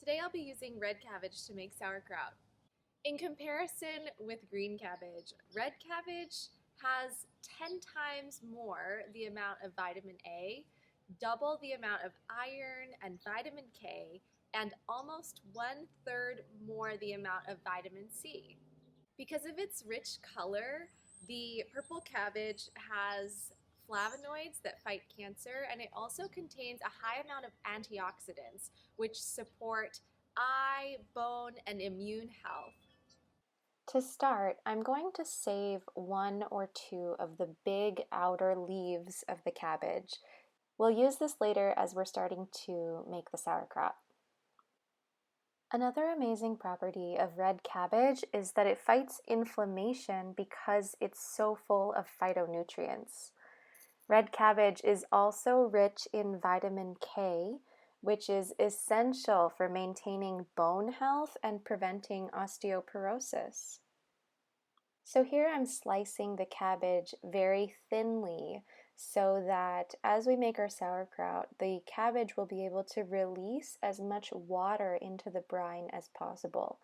Today I'll be using red cabbage to make sauerkraut. In comparison with green cabbage, red cabbage has 10 times more the amount of vitamin A, double the amount of iron and vitamin K, and almost 1/3 more the amount of vitamin C. Because of its rich color, the purple cabbage has flavonoids that fight cancer, and it also contains a high amount of antioxidants, which support eye, bone, and immune health. To start, I'm going to save one or two of the big outer leaves of the cabbage. We'll use this later as we're starting to make the sauerkraut. Another amazing property of red cabbage is that it fights inflammation because it's so full of phytonutrients. Red cabbage is also rich in vitamin K, which is essential for maintaining bone health and preventing osteoporosis. So here I'm slicing the cabbage very thinly so that as we make our sauerkraut, the cabbage will be able to release as much water into the brine as possible.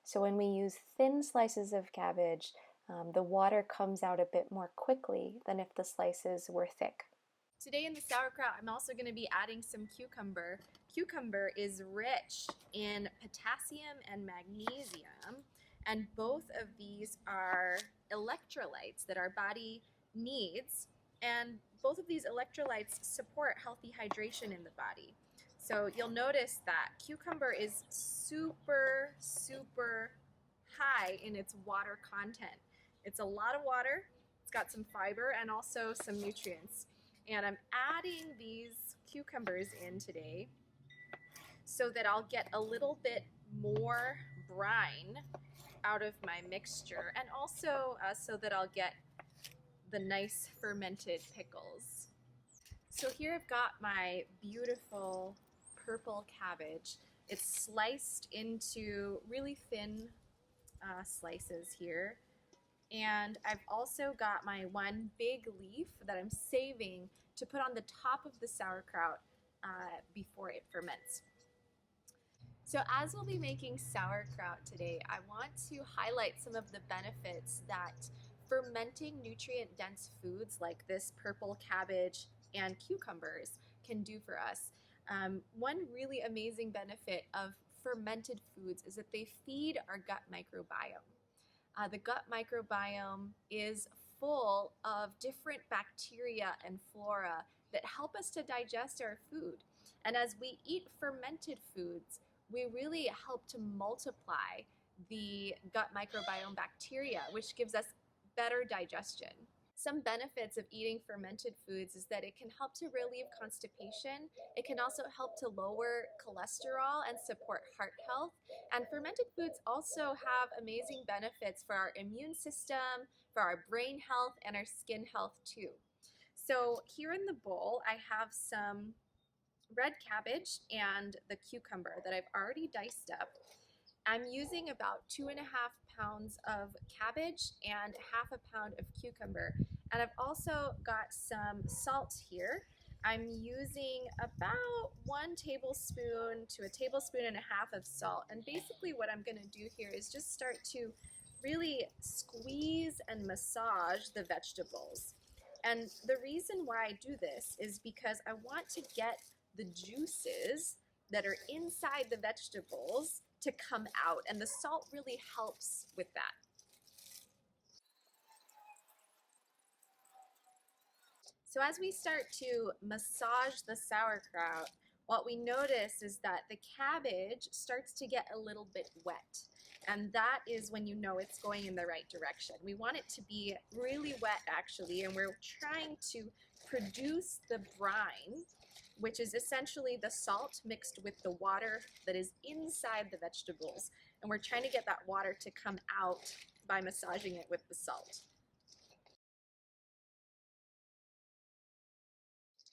So when we use thin slices of cabbage, the water comes out a bit more quickly than if the slices were thick. Today in the sauerkraut, I'm also going to be adding some cucumber. Cucumber is rich in potassium and magnesium, and both of these are electrolytes that our body needs, and both of these electrolytes support healthy hydration in the body. So you'll notice that cucumber is super high in its water content. It's a lot of water, it's got some fiber and also some nutrients. And I'm adding these cucumbers in today so that I'll get a little bit more brine out of my mixture, and also so that I'll get the nice fermented pickles. So here I've got my beautiful purple cabbage. It's sliced into really thin slices here. And I've also got my one big leaf that I'm saving to put on the top of the sauerkraut before it ferments. So as we'll be making sauerkraut today, I want to highlight some of the benefits that fermenting nutrient-dense foods like this purple cabbage and cucumbers can do for us. One really amazing benefit of fermented foods is that they feed our gut microbiome. The gut microbiome is full of different bacteria and flora that help us to digest our food. And as we eat fermented foods, we really help to multiply the gut microbiome bacteria, which gives us better digestion. Some benefits of eating fermented foods is that it can help to relieve constipation. It can also help to lower cholesterol and support heart health. And fermented foods also have amazing benefits for our immune system, for our brain health, and our skin health too. So here in the bowl, I have some red cabbage and the cucumber that I've already diced up. I'm using about 2.5 pounds of cabbage and 1/2 pound of cucumber. And I've also got some salt here. I'm using about 1 tablespoon to 1.5 tablespoons of salt. And basically what I'm gonna do here is just start to really squeeze and massage the vegetables. And the reason why I do this is because I want to get the juices that are inside the vegetables to come out, and the salt really helps with that. So as we start to massage the sauerkraut, what we notice is that the cabbage starts to get a little bit wet. And that is when you know it's going in the right direction. We want it to be really wet actually, and we're trying to produce the brine, which is essentially the salt mixed with the water that is inside the vegetables. And we're trying to get that water to come out by massaging it with the salt.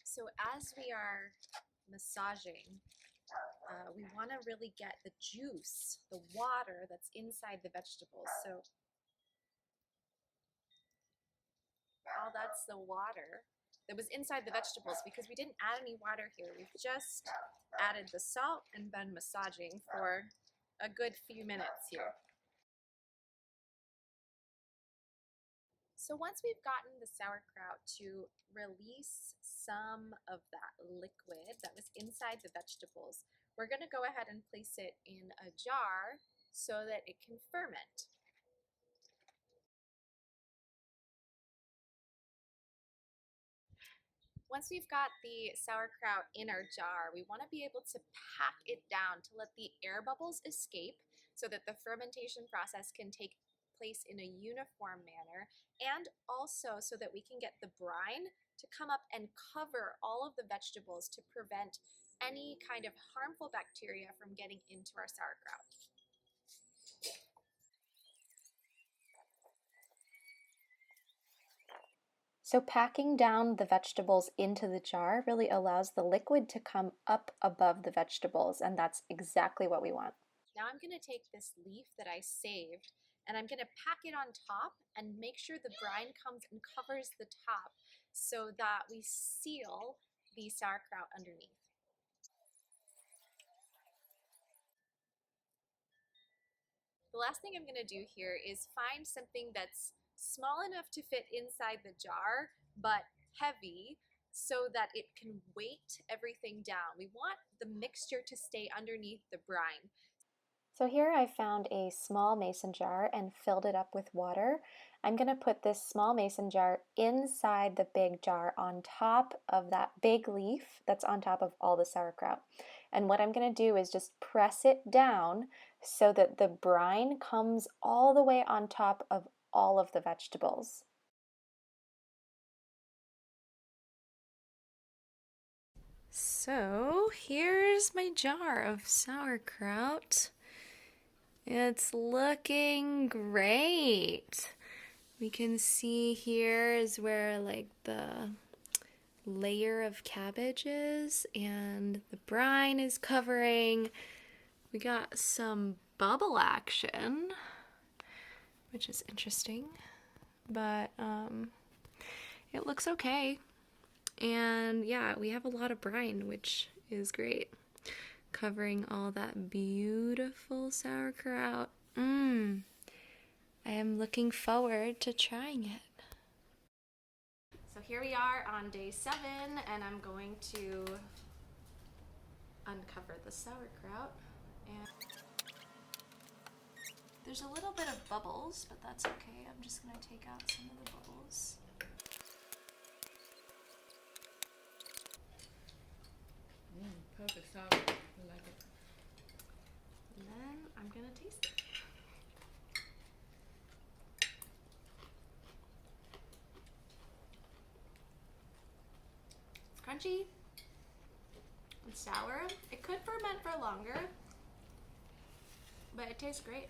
So as we are massaging, we want to really get the juice, the water that's inside the vegetables. So all that's the water that was inside the vegetables because we didn't add any water here. We've just added the salt and been massaging for a good few minutes here. So once we've gotten the sauerkraut to release some of that liquid that was inside the vegetables, we're going to go ahead and place it in a jar so that it can ferment. Once we've got the sauerkraut in our jar, we want to be able to pack it down to let the air bubbles escape so that the fermentation process can take place in a uniform manner, and also so that we can get the brine to come up and cover all of the vegetables to prevent any kind of harmful bacteria from getting into our sauerkraut. So packing down the vegetables into the jar really allows the liquid to come up above the vegetables, and that's exactly what we want. Now I'm going to take this leaf that I saved and I'm going to pack it on top and make sure the brine comes and covers the top so that we seal the sauerkraut underneath. The last thing I'm going to do here is find something that's small enough to fit inside the jar but heavy so that it can weight everything down. We want the mixture to stay underneath the brine. So here I found a small mason jar and filled it up with water. I'm going to put this small mason jar inside the big jar on top of that big leaf that's on top of all the sauerkraut. And what I'm going to do is just press it down so that the brine comes all the way on top of all of the vegetables. So here's my jar of sauerkraut. It's looking great. We can see here is where like the layer of cabbage is and the brine is covering. We got some bubble action, which is interesting, but it looks okay. And yeah, we have a lot of brine, which is great, covering all that beautiful sauerkraut. I am looking forward to trying it. So here we are on day 7, and I'm going to uncover the sauerkraut. And there's a little bit of bubbles, but that's okay. I'm just going to take out some of the bubbles. Perfect sauerkraut. I like it. And then I'm going to taste it. It's crunchy. It's sour. It could ferment for longer, but it tastes great.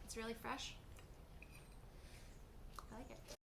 It's really fresh. I like it.